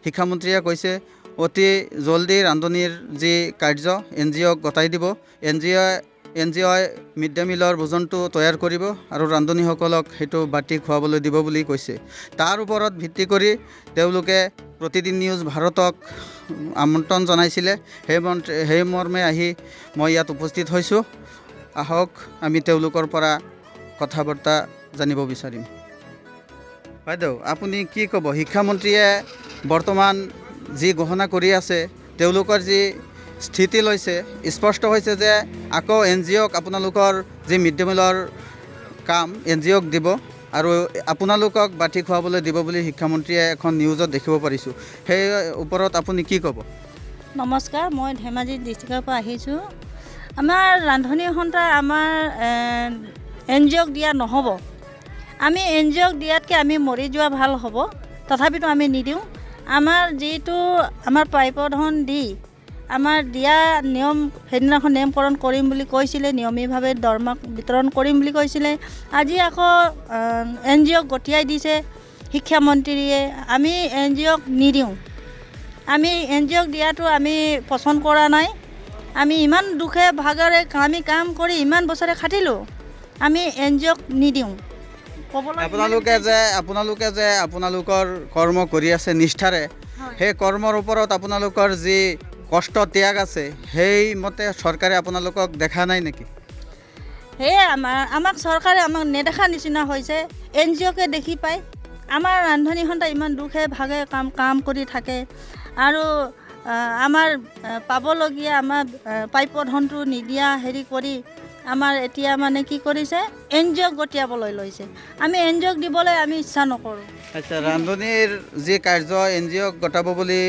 শিক্ষামন্ত্ৰীয়ে কৈছে অতি জলদি ৰান্ধনিৰ যি কাৰ্য NGOক গতাই দিব। NGOই মিড ডে মিলৰ ভোজনটো তৈয়াৰ কৰিব আৰু ৰান্ধনিসকলক সেইটো বাটি খুৱাবলৈ দিব বুলি কৈছে। তাৰ ওপৰত ভিত্তি কৰি তেওঁলোকে প্ৰতিদিন নিউজ ভাৰতক আমন্ত্ৰণ জনাইছিলে। সেই মৰ্মে আহি মই ইয়াত উপস্থিত হৈছোঁ। আহক আমি তেওঁলোকৰ পৰা কথা বাৰ্তা জানিব বিচাৰিম। বাইদেউ, আপুনি কি ক'ব? শিক্ষামন্ত্ৰীয়ে বৰ্তমান যি গহনা কৰি আছে, তেওঁলোকৰ যি স্থিতি লৈছে, স্পষ্ট হৈছে যে আকৌ NGOক আপোনালোকৰ যি মিড ডে মিলৰ কাম NGOক দিব আৰু আপোনালোকক বাটি খুৱাবলৈ দিব বুলি শিক্ষামন্ত্ৰীয়ে এখন নিউজত দেখিব পাৰিছোঁ। সেই ওপৰত আপুনি কি ক'ব? নমস্কাৰ, মই ধেমাজি ডিষ্ট্ৰিক্টৰ পৰা আহিছোঁ। আমাৰ ৰান্ধনি সন্থা আমাৰ NGOক দিয়া নহ'ব। আমি NGOক দিয়াতকৈ আমি মৰি যোৱা ভাল হ'ব। তথাপিতো আমি নিদিওঁ। আমাৰ যিটো আমাৰ প্ৰাপ্য ধন দি আমাৰ দিয়া নিয়ম, সেইদিনাখন নিয়মকৰণ কৰিম বুলি কৈছিলে, নিয়মীভাৱে দৰমহা বিতৰণ কৰিম বুলি কৈছিলে। আজি আকৌ NGOক গঠিয়াই দিছে শিক্ষামন্ত্ৰীয়ে। আমি NGOক নিদিওঁ। আমি NGOক দিয়াটো আমি পচন্দ কৰা নাই। আমি ইমান দুখে ভাগৰে আমি কাম কৰি ইমান বছৰে খাটিলোঁ, আমি NGOক নিদিওঁ। আপোনালোকে যে আপোনালোকৰ কৰ্ম কৰি আছে নিষ্ঠাৰে, সেই কৰ্মৰ ওপৰত আপোনালোকৰ যি কষ্ট ত্যাগ আছে, সেইমতে চৰকাৰে আপোনালোকক দেখা নাই নেকি? সেয়ে আমাক চৰকাৰে আমাক নেদেখা নিচিনা হৈছে। NGOকে দেখি পায়। আমাৰ ৰান্ধনি সন্থা ইমান দুখে ভাগে কাম কৰি থাকে আৰু আমাৰ পাবলগীয়া আমাৰ প্ৰাপ্য ধনটো নিদিয়া হেৰি কৰি আমাৰ এতিয়া মানে কি কৰিছে, NGOক গঠিয়াবলৈ লৈছে। আমি NGOক দিবলৈ আমি ইচ্ছা নকৰোঁ। আচ্ছা, ৰান্ধনিৰ যি কাৰ্য NGOক গতাব বুলি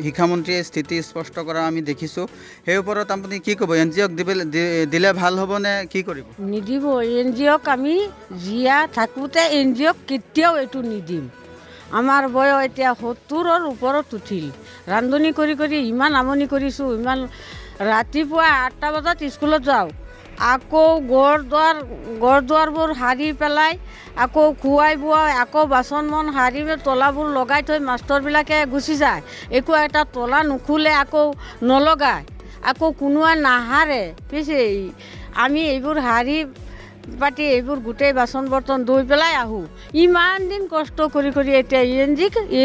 শিক্ষামন্ত্ৰীয়ে স্থিতি স্পষ্ট কৰা আমি দেখিছোঁ। সেই ওপৰত আপুনি কি ক'ব? NGOক দিলে ভাল হ'ব নে কি কৰিব? নিদিব। NGOক আমি জীয়া থাকোঁতে NGOক কেতিয়াও এইটো নিদিম। আমাৰ বয়স এতিয়া 70ৰ ওপৰত উঠিল। ৰান্ধনি কৰি কৰি ইমান আমনি কৰিছোঁ। ইমান ৰাতিপুৱা 8টা বজাত স্কুলত যাওঁ, আকৌ ঘৰ দুৱাৰবোৰ সাৰি পেলাই আকৌ খুৱাই বোৱাই আকৌ বাচন মন সাৰি তলাবোৰ লগাই থৈ মাষ্টৰবিলাকে গুচি যায়। একো এটা তলা নুখুলে, আকৌ নলগায়, আকৌ কোনোৱে নাসাৰে। পিছে আমি এইবোৰ সাৰি পাতি এইবোৰ গোটেই বাচন বৰ্তন ধুই পেলাই আহোঁ। ইমান দিন কষ্ট কৰি কৰি এতিয়া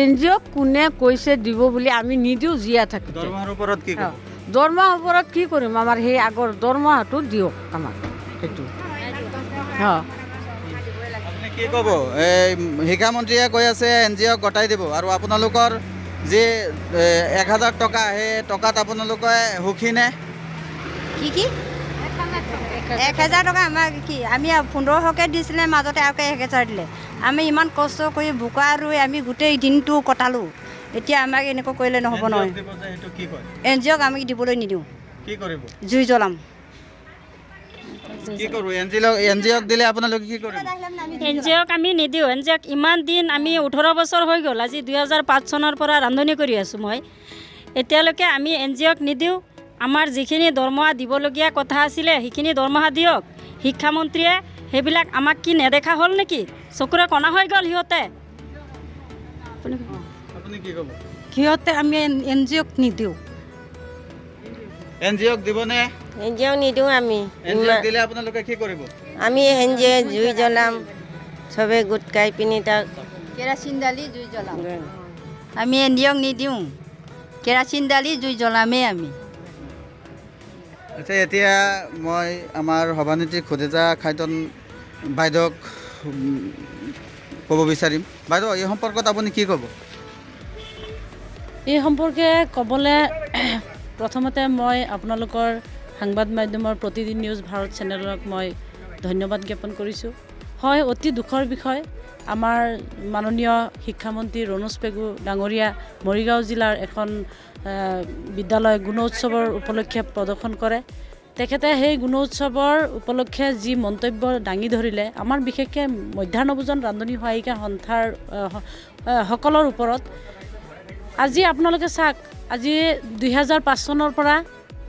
NGOক কোনে কৈছে দিব বুলি? আমি নিদিওঁ জীয়া থাকোঁ। দৰমহাৰ ওপৰত কি ক'ব? দৰমহাৰ ওপৰত কি কৰিম? আমাৰ সেই আগৰ দৰমহাটো দিয়ক আমাক। সেইটো আপুনি কি ক'ব? এই শিক্ষামন্ত্ৰীয়ে কৈ আছে NGOক গতাই দিব আৰু আপোনালোকৰ যি 1000 টকা, সেই টকাত আপোনালোকে সুখী নে? কি 1000 টকা আমাক কি? আমি 1500কে দিছিলে, মাজতে আৰু 1000 দিলে। আমি ইমান কষ্ট কৰি বোকা ৰুই আমি গোটেই দিনটো কটালোঁ। এতিয়া আমাক এনেকুৱা কৰিলে নহ'ব নহয়। NGOক আমি দিবলৈ নিদিওঁ। কি কৰিব? জুই জ্বলাম। কি কৰোঁ? NGOক দিলে আপোনালোকে কি কৰিব? NGOক আমি নিদিওঁ। NGOক ইমান দিন আমি 18 বছৰ হৈ গ'ল। আজি 2005 চনৰ পৰা ৰান্ধনি কৰি আছোঁ মই। এতিয়ালৈকে আমি NGOক নিদিওঁ। আমাৰ যিখিনি দৰমহা দিবলগীয়া কথা আছিলে সেইখিনি দৰমহা দিয়ক। শিক্ষামন্ত্ৰীয়ে সেইবিলাক আমাক কি নেদেখা হ'ল নেকি? চকুৰে কণা হৈ গ'ল সিহঁতে। আপুনি কি ক'ব? সিহঁতে আমি NGOক নিদিওঁ। NGOক দিবনে? NGOক নিদিওঁ আমি। NGOক দিলে আপোনালোকে কি কৰিব? আমি NGOক জুই জ্বলাম, চবে গোট খাই পিনি তাক কেৰাচিন দালি জুই জ্বলাম। আমি NGOক নিদিওঁ। কেৰাচিন দালি জুই জ্বলামেই আমি। আচ্ছা, এতিয়া মই আমাৰ সভানেত্ৰী খুদেজা খাইতন বাইদেউক ক'ব বিচাৰিম। বাইদেউ, এই সম্পৰ্কত আপুনি কি ক'ব? এই সম্পৰ্কে ক'বলৈ প্ৰথমতে মই আপোনালোকৰ সংবাদ মাধ্যমৰ প্ৰতিদিন নিউজ ভাৰত চেনেলক মই ধন্যবাদ জ্ঞাপন কৰিছোঁ। হয়, অতি দুখৰ বিষয়। আমাৰ মাননীয় শিক্ষামন্ত্ৰী ৰণোজ পেগু ডাঙৰীয়া মৰিগাঁও জিলাৰ এখন বিদ্যালয় গুণোৎসৱৰ উপলক্ষে প্ৰদৰ্শন কৰে। তেখেতে সেই গুণোৎসৱৰ উপলক্ষে যি মন্তব্য দাঙি ধৰিলে, আমাৰ বিশেষকৈ মধ্যাহ্ন ভোজন ৰান্ধনি সহায়িকা সন্থাৰ সকলৰ ওপৰত। আজি আপোনালোকে চাওক, আজি 2005 চনৰ পৰা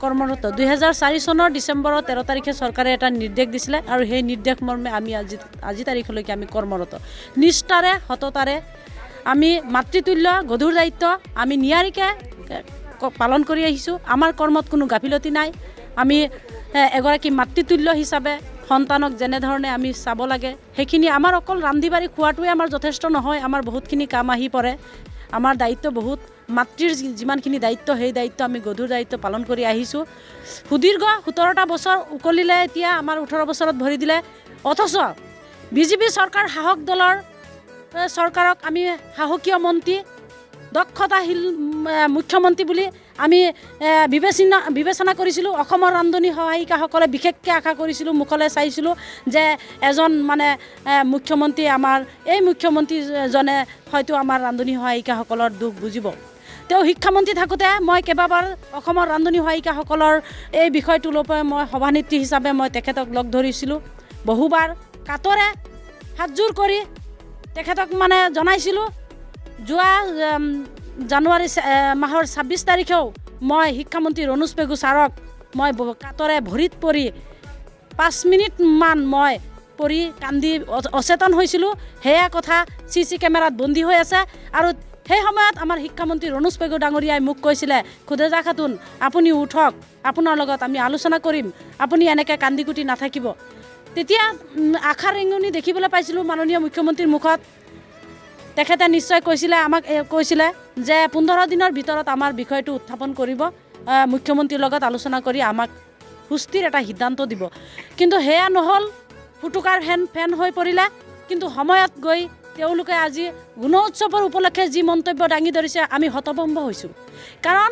কৰ্মৰত। 2004 চনৰ ডিচেম্বৰৰ 13 তাৰিখে চৰকাৰে এটা নিৰ্দেশ দিছিলে আৰু সেই নিৰ্দেশ মৰ্মে আমি আজি তাৰিখলৈকে আমি কৰ্মৰত। নিষ্ঠাৰে সততাৰে আমি মাতৃতুল্য গধুৰ দায়িত্ব আমি নিয়াৰিকৈ পালন কৰি আহিছোঁ। আমাৰ কৰ্মত কোনো গাফিলতি নাই। আমি এগৰাকী মাতৃতুল্য হিচাপে সন্তানক যেনেধৰণে আমি চাব লাগে সেইখিনি আমাৰ অকল ৰান্ধি বাঢ়ি খোৱাটোৱে আমাৰ যথেষ্ট নহয়। আমাৰ বহুতখিনি কাম আহি পৰে। আমাৰ দায়িত্ব বহুত, মাতৃৰ যিমানখিনি দায়িত্ব সেই দায়িত্ব আমি গধুৰ দায়িত্ব পালন কৰি আহিছোঁ। সুদীৰ্ঘ 17টা বছৰ উকলিলে, এতিয়া আমাৰ 18 বছৰত ভৰি দিলে। অথচ বিজেপি চৰকাৰ সাহস দলৰ চৰকাৰক আমি সাহসীয় মন্ত্ৰী, দক্ষতাশীল মুখ্যমন্ত্ৰী বুলি আমি বিবেচনা কৰিছিলোঁ। অসমৰ ৰান্ধনি সহায়িকাসকলে বিশেষকৈ আশা কৰিছিলোঁ, মুখলৈ চাইছিলোঁ যে এজন মানে মুখ্যমন্ত্ৰী, আমাৰ এই মুখ্যমন্ত্ৰীজনে হয়তো আমাৰ ৰান্ধনি সহায়িকাসকলৰ দুখ বুজিব। তেওঁ শিক্ষামন্ত্ৰী থাকোঁতে মই কেইবাবাৰ অসমৰ ৰান্ধনি সহায়িকাসকলৰ এই বিষয়টো লৈ মই সভানেত্ৰী হিচাপে মই তেখেতক লগ ধৰিছিলোঁ। বহুবাৰ কাতৰে হাতযোৰ কৰি তেখেতক মানে জনাইছিলোঁ। যোৱা জানুৱাৰী মাহৰ 26 তাৰিখেও মই শিক্ষামন্ত্ৰী ৰণোজ পেগু ছাৰক মই কাতৰে ভৰিত পৰি 5 মিনিটমান মই পৰি কান্দি অচেতন হৈছিলোঁ। সেয়া কথা CC কেমেৰাত বন্দী হৈ আছে। আৰু সেই সময়ত আমাৰ শিক্ষামন্ত্ৰী ৰণোজ পেগু ডাঙৰীয়াই মোক কৈছিলে, খুদেজা খাতুন আপুনি উঠক, আপোনাৰ লগত আমি আলোচনা কৰিম, আপুনি এনেকৈ কান্দি কুটি নাথাকিব। তেতিয়া আশাৰ ৰেঙনি দেখিবলৈ পাইছিলোঁ মাননীয় মুখ্যমন্ত্ৰীৰ মুখত। তেখেতে নিশ্চয় আমাক কৈছিলে যে 15 দিনৰ ভিতৰত আমাৰ বিষয়টো উত্থাপন কৰিব, মুখ্যমন্ত্ৰীৰ লগত আলোচনা কৰি আমাক সুস্থিৰ এটা সিদ্ধান্ত দিব। কিন্তু সেয়া নহ'ল, ফুটুকাৰ ফেন হৈ পৰিলে। কিন্তু সময়ত গৈ তেওঁলোকে আজি গুণোৎসৱৰ উপলক্ষে যি মন্তব্য দাঙি ধৰিছে, আমি হতভম্ব হৈছোঁ। কাৰণ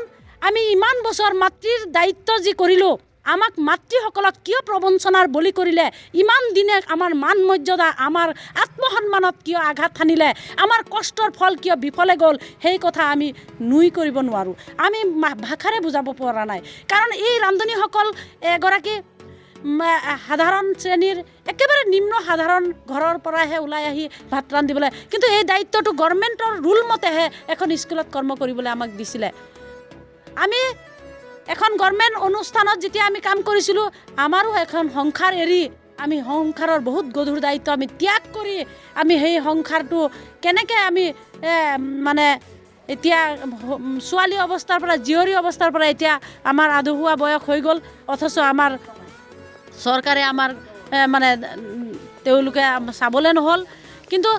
আমি ইমান বছৰ মাতৃৰ দায়িত্ব যি কৰিলোঁ, আমাক মাতৃসকলক কিয় প্ৰবঞ্চনাৰ বলি কৰিলে, ইমান দিনে আমাৰ মান মৰ্যাদা, আমাৰ আত্মসন্মানত কিয় আঘাত সানিলে, আমাৰ কষ্টৰ ফল কিয় বিফলে গ'ল, সেই কথা আমি নুই কৰিব নোৱাৰোঁ। আমি ভাষাৰে বুজাব পৰা নাই। কাৰণ এই ৰান্ধনীসকল এগৰাকী সাধাৰণ শ্ৰেণীৰ একেবাৰে নিম্ন সাধাৰণ ঘৰৰ পৰাহে ওলাই আহি ভাত ৰান্ধিবলৈ, কিন্তু এই দায়িত্বটো গভৰ্ণমেণ্টৰ ৰুল মতেহে এখন স্কুলত কৰ্ম কৰিবলৈ আমাক দিছিলে। আমি এখন গভৰ্ণমেণ্ট অনুষ্ঠানত যেতিয়া আমি কাম কৰিছিলোঁ, আমাৰো এখন সংসাৰ এৰি আমি সংসাৰৰ বহুত গধুৰ দায়িত্ব আমি ত্যাগ কৰি আমি সেই সংসাৰটো কেনেকৈ আমি মানে এতিয়া ছোৱালী অৱস্থাৰ পৰা, জীয়ৰী অৱস্থাৰ পৰা এতিয়া আমাৰ আধৰুৱা বয়স হৈ গ'ল। অথচ আমাৰ চৰকাৰে আমাৰ মানে তেওঁলোকে চাবলৈ নহ'ল। কিন্তু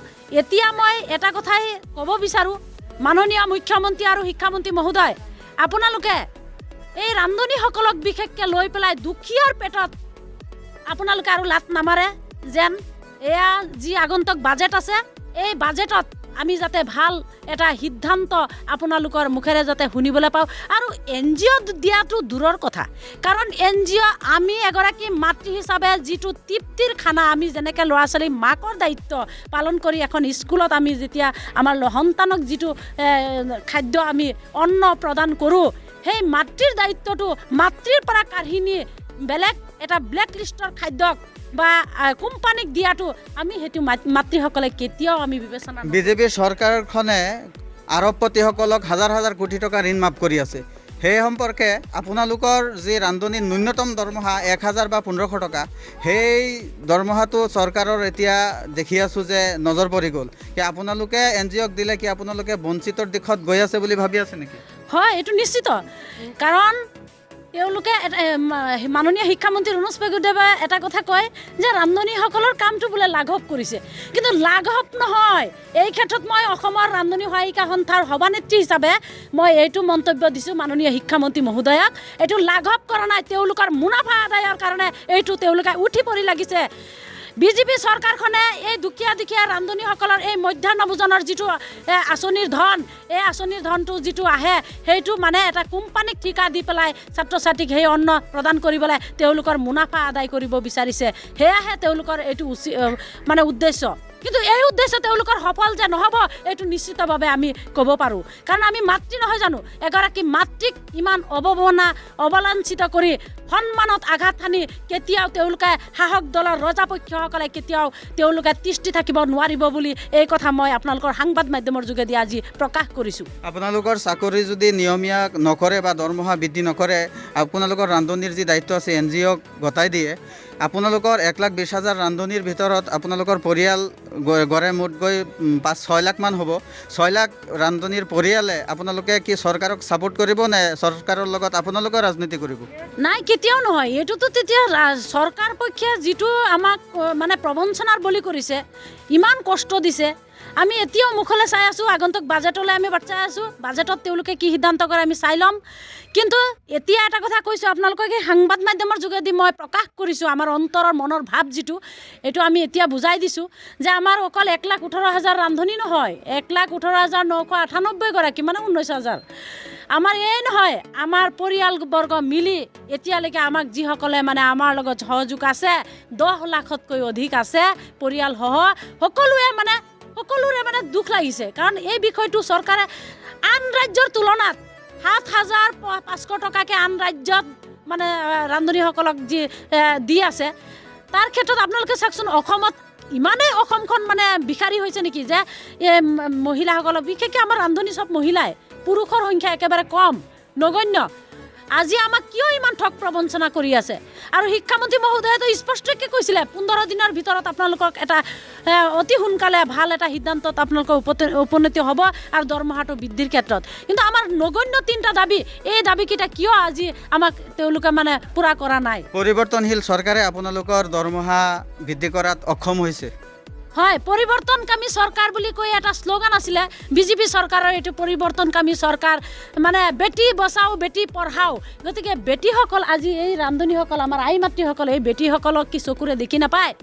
এতিয়া মই এটা কথাই ক'ব বিচাৰোঁ, মাননীয় মুখ্যমন্ত্ৰী আৰু শিক্ষামন্ত্ৰী মহোদয়, আপোনালোকে এই ৰান্ধনীসকলক বিশেষকৈ লৈ পেলাই দুখীয়াৰ পেটত আপোনালোকে আৰু লাত নামাৰে যেন। এয়া যি আগন্তুক বাজেট আছে, এই বাজেটত আমি যাতে ভাল এটা সিদ্ধান্ত আপোনালোকৰ মুখেৰে যাতে শুনিবলৈ পাওঁ। আৰু NGO দিয়াটো দূৰৰ কথা, কাৰণ NGO আমি এগৰাকী মাতৃ হিচাপে যিটো তৃপ্তিৰ খানা, আমি যেনেকৈ ল'ৰা ছোৱালী মাকৰ দায়িত্ব পালন কৰি এখন স্কুলত আমি যেতিয়া আমাৰ সন্তানক যিটো খাদ্য আমি অন্ন প্ৰদান কৰোঁ, সেই মাতৃৰ দায়িত্বটো মাতৃৰ পৰা কাঢ়ি নি বেলেগ এটা ব্লেক লিষ্টৰ খাদ্যক বা কোম্পানীক দিয়াটো আমি সেইটো মাতৃসকলে কেতিয়াও আমি বিবেচনা নকৰোঁ। বিজেপি চৰকাৰখনে আৰবপতিসকলক হাজাৰ হাজাৰ কোটি টকা ঋণ মাফ কৰি আছে। সেই সম্পৰ্কে আপোনালোকৰ যি ৰান্ধনিৰ ন্যূনতম দৰমহা 1000 বা 1500 টকা, সেই দৰমহাটো চৰকাৰৰ এতিয়া দেখি আছোঁ যে নজৰ পৰি গ'ল। কি আপোনালোকে NGOক দিলে কি আপোনালোকে বঞ্চিতৰ দিশত গৈ আছে বুলি ভাবি আছে নেকি? হয়, এইটো নিশ্চিত। কাৰণ তেওঁলোকে মাননীয় শিক্ষামন্ত্ৰী ৰণোজ পেগুদেৱে এটা কথা কয় যে ৰান্ধনীসকলৰ কামটো বোলে লাঘৱ কৰিছে, কিন্তু লাঘৱ নহয়। এই ক্ষেত্ৰত মই অসমৰ ৰান্ধনী সহায়িকা সন্থাৰ সভানেত্ৰী হিচাপে মই এইটো মন্তব্য দিছোঁ মাননীয় শিক্ষামন্ত্ৰী মহোদয়ক, এইটো লাঘৱ কৰা নাই। তেওঁলোকৰ মুনাফা আদায়ৰ কাৰণে এইটো তেওঁলোকে উঠি পৰি লাগিছে। বিজেপি চৰকাৰখনে এই দুখীয়া ৰান্ধনীসকলৰ এই মধ্যাহ্ন ভোজনৰ যিটো আঁচনিৰ ধন, এই আঁচনিৰ ধনটো যিটো আহে, সেইটো মানে এটা কোম্পানীক ঠিকা দি পেলাই ছাত্ৰ ছাত্ৰীক সেই অন্ন প্ৰদান কৰিবলৈ তেওঁলোকৰ মুনাফা আদায় কৰিব বিচাৰিছে। সেয়াহে তেওঁলোকৰ এইটো মানে উদ্দেশ্য। কিন্তু এই উদ্দেশ্য তেওঁলোকৰ সফল যে নহ'ব, এইটো নিশ্চিতভাৱে আমি ক'ব পাৰোঁ। কাৰণ আমি মাতৃ নহয় জানো? এগৰাকী মাতৃক ইমান অবলাঞ্চিত কৰি সন্মানত আঘাত সানি কেতিয়াও তেওঁলোকে সাহস দলৰ ৰজাপক্ষসকলে কেতিয়াও তেওঁলোকে তিষ্ঠি থাকিব নোৱাৰিব বুলি এই কথা মই আপোনালোকৰ সাংবাদ মাধ্যমৰ যোগেদি আজি প্ৰকাশ কৰিছোঁ। আপোনালোকৰ চাকৰি যদি নিয়মীয়া নকৰে বা দৰমহা বৃদ্ধি নকৰে, আপোনালোকৰ ৰান্ধনিৰ যি দায়িত্ব আছে NGOক গতাই দিয়ে, আপোনালোকৰ 1,20,000 ৰান্ধনিৰ ভিতৰত আপোনালোকৰ পৰিয়াল গড়ে মুঠ গৈ 5-6 লাখমান হ'ব। 6 লাখ ৰান্ধনীৰ পৰিয়ালে আপোনালোকে কি চৰকাৰক ছাপোৰ্ট কৰিব নে চৰকাৰৰ লগত আপোনালোকে ৰাজনীতি কৰিব? নাই, কেতিয়াও নহয়। এইটোতো তেতিয়া চৰকাৰ পক্ষে যিটো আমাক মানে প্ৰবঞ্চনাৰ বলি কৰিছে, ইমান কষ্ট দিছে, আমি এতিয়াও মুখলৈ চাই আছোঁ। আগন্তুক বাজেটলৈ আমি বাট চাই আছোঁ। বাজেটত তেওঁলোকে কি সিদ্ধান্ত কৰে আমি চাই ল'ম। কিন্তু এতিয়া এটা কথা কৈছোঁ আপোনালোকক, এই সাংবাদ মাধ্যমৰ যোগেদি মই প্ৰকাশ কৰিছোঁ আমাৰ অন্তৰৰ মনৰ ভাৱ যিটো, এইটো আমি এতিয়া বুজাই দিছোঁ যে আমাৰ অকল 1,18,000 ৰান্ধনী নহয়, 1,18,998 গৰাকী, মানে 19,000। আমাৰ এই নহয়, আমাৰ পৰিয়ালবৰ্গ মিলি এতিয়ালৈকে আমাক যিসকলে মানে আমাৰ লগত সহযোগ আছে, 10 লাখতকৈ অধিক আছে পৰিয়ালসহ, সকলোৰে মানে দুখ লাগিছে। কাৰণ এই বিষয়টো চৰকাৰে আন ৰাজ্যৰ তুলনাত 7,500 টকাকৈ আন ৰাজ্যত মানে ৰান্ধনীসকলক যি দি আছে, তাৰ ক্ষেত্ৰত আপোনালোকে চাওকচোন, অসমত ইমানেই অসমখন মানে বিখাৰী হৈছে নেকি যে মহিলাসকলক, বিশেষকৈ আমাৰ ৰান্ধনী চব মহিলাই, পুৰুষৰ সংখ্যা একেবাৰে কম, নগণ্য। আজি আমাক কিয় ইমান ঠগ প্ৰবঞ্চনা কৰি আছে? আৰু শিক্ষামন্ত্ৰী মহোদয়েতো স্পষ্টকৈ কৈছিলে 15 দিনৰ ভিতৰত আপোনালোকক এটা অতি সোনকালে ভাল এটা সিদ্ধান্তত আপোনালোকৰ উপনীত হ'ব আৰু দৰমহাটো বৃদ্ধিৰ ক্ষেত্ৰত। কিন্তু আমাৰ নগণ্য 3টা দাবী, এই দাবীকেইটা কিয় আজি আমাক তেওঁলোকে মানে পূৰা কৰা নাই? পৰিৱৰ্তনশীল চৰকাৰে আপোনালোকৰ দৰমহা বৃদ্ধি কৰাত অক্ষম হৈছে। হয়, পৰিৱৰ্তনকামী চৰকাৰ বুলি কৈ এটা শ্লোগান আছিলে বিজেপি চৰকাৰৰ। এইটো পৰিৱৰ্তনকামী চৰকাৰ, মানে বেটি বচাও বেটি পঢ়াও। গতিকে বেটীসকল, আজি এই ৰান্ধনীসকল, আমাৰ আই মাতৃসকল, এই বেটীসকলক কি চকুৰে দেখি নাপায়?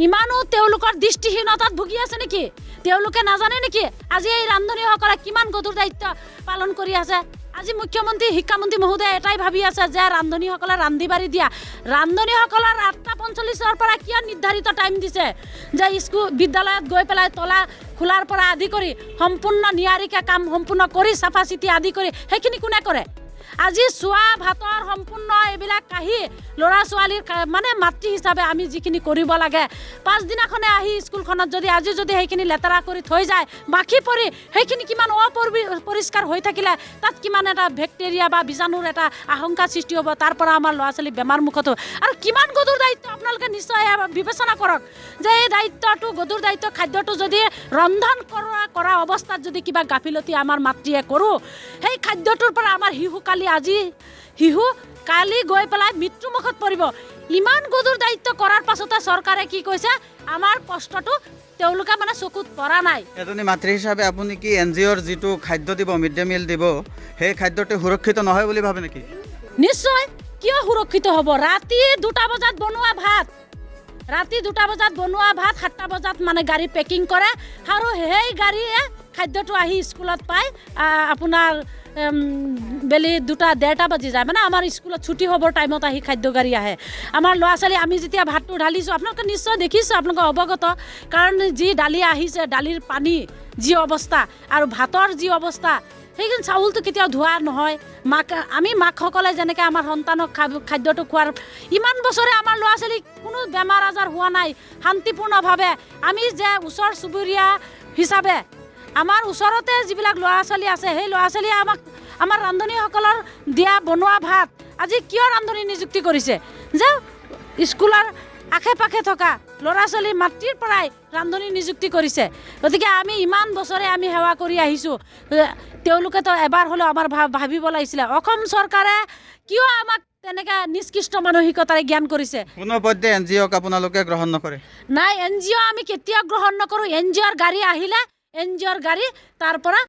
ইমানো তেওঁলোকৰ দৃষ্টিহীনতাত ভুগি আছে নেকি? তেওঁলোকে নাজানে নেকি আজি এই ৰান্ধনীসকলে কিমান গধুৰ দায়িত্ব পালন কৰি আছে? আজি মুখ্যমন্ত্ৰী শিক্ষামন্ত্ৰী মহোদয়ে এটাই ভাবি আছে যে ৰান্ধনীসকলে ৰান্ধি বাঢ়ি দিয়া। ৰান্ধনীসকলৰ 8:45-ৰ পৰা কিয় নিৰ্ধাৰিত টাইম দিছে যে বিদ্যালয়ত গৈ পেলাই তলা খোলাৰ পৰা আদি কৰি সম্পূৰ্ণ নিয়াৰিকৈ কাম সম্পূৰ্ণ কৰি চাফা চিতি আদি কৰি সেইখিনি কোনে কৰে? আজি চোৱা ভাতৰ সম্পূৰ্ণ এইবিলাক কাঢ়ি ল'ৰা ছোৱালীৰ মানে মাতৃ হিচাপে আমি যিখিনি কৰিব লাগে, পাছদিনাখনে আহি স্কুলখনত আজি যদি সেইখিনি লেতেৰা কৰি থৈ যায়, বাকী পৰি সেইখিনি কিমান অপৰিষ্কাৰ হৈ থাকিলে তাত কিমান এটা বেক্টেৰিয়া বা বীজাণুৰ এটা আশংকা সৃষ্টি হ'ব, তাৰ পৰা আমাৰ ল'ৰা ছোৱালী বেমাৰ মুখত হ'ব। আৰু কিমান গধুৰ দায়িত্ব আপোনালোকে নিশ্চয় বিবেচনা কৰক যে এই দায়িত্বটো গধুৰ দায়িত্ব, খাদ্যটো যদি ৰন্ধন কৰা অৱস্থাত যদি কিবা গাফিলতি আমাৰ মাতৃয়ে কৰোঁ, সেই খাদ্যটোৰ পৰা আমাৰ শিশু কালি গৈ পেলাই মৃত্যুমুখত পৰিব। ইমান গধুৰ দায়িত্ব কৰাৰ পাছতে চৰকাৰে কি কৈছে, আমাৰ কষ্টটো তেওঁলোকে মানে চকুত পৰা নাই। এজনী মাতৃ হিচাপে আপুনি কি NGOৰ যিটো খাদ্য দিব, মিড ডে মিল দিব, সেই খাদ্যটো সুৰক্ষিত নহয় বুলি ভাবে নেকি? নিশ্চয়, কিয় সুৰক্ষিত হ'ব? ৰাতি 2টা বজাত বনোৱা ভাত, 7টা বজাত মানে গাড়ী পেকিং কৰে আৰু সেই গাড়ীয়ে খাদ্যটো আহি স্কুলত পায় আপোনাৰ বেলি 2-1:30 বাজি যায়। মানে আমাৰ স্কুলত ছুটি হ'বৰ টাইমত আহি খাদ্য গাড়ী আহে। আমাৰ ল'ৰা ছোৱালী, আমি যেতিয়া ভাতটো ঢালিছোঁ, আপোনালোকে নিশ্চয় দেখিছোঁ, আপোনালোকে অৱগত। কাৰণ যি দালি আহিছে, দালিৰ পানী যি অৱস্থা আৰু ভাতৰ যি অৱস্থা, সেইখিনি চাউলটো কেতিয়াও ধোৱা নহয়। আমি মাকসকলে যেনেকৈ আমাৰ সন্তানক খাদ্যটো খোৱাৰ, ইমান বছৰে আমাৰ ল'ৰা ছোৱালীক কোনো বেমাৰ আজাৰ হোৱা নাই শান্তিপূৰ্ণভাৱে। আমি যে ওচৰ চুবুৰীয়া হিচাপে আমাৰ ওচৰতে যিবিলাক ল'ৰা ছোৱালী আছে, সেই ল'ৰা ছোৱালীয়ে আমাৰ ৰান্ধনীসকলৰ দিয়া বনোৱা ভাত আজি কিয় ৰান্ধনী নিযুক্তি কৰিছে? যে স্কুলৰ আশে পাশে থকা ল'ৰা ছোৱালী মাতৃৰ পৰাই ৰান্ধনী নিযুক্তি কৰিছে। গতিকে আমি ইমান বছৰে আমি সেৱা কৰি আহিছোঁ, তেওঁলোকেতো এবাৰ হ'লেও আমাৰ ভাবিব লাগিছিলে। অসম চৰকাৰে কিয় আমাক তেনেকৈ নিষ্কৃষ্ট মানসিকতাৰে জ্ঞান কৰিছে? কোনো পধ্যে NGOক আপোনালোকে গ্ৰহণ নকৰে? নাই, NGO আমি কেতিয়াও গ্ৰহণ নকৰোঁ। NGOৰ গাড়ী আহিলে NGOৰ গাড়ী তাৰ পৰা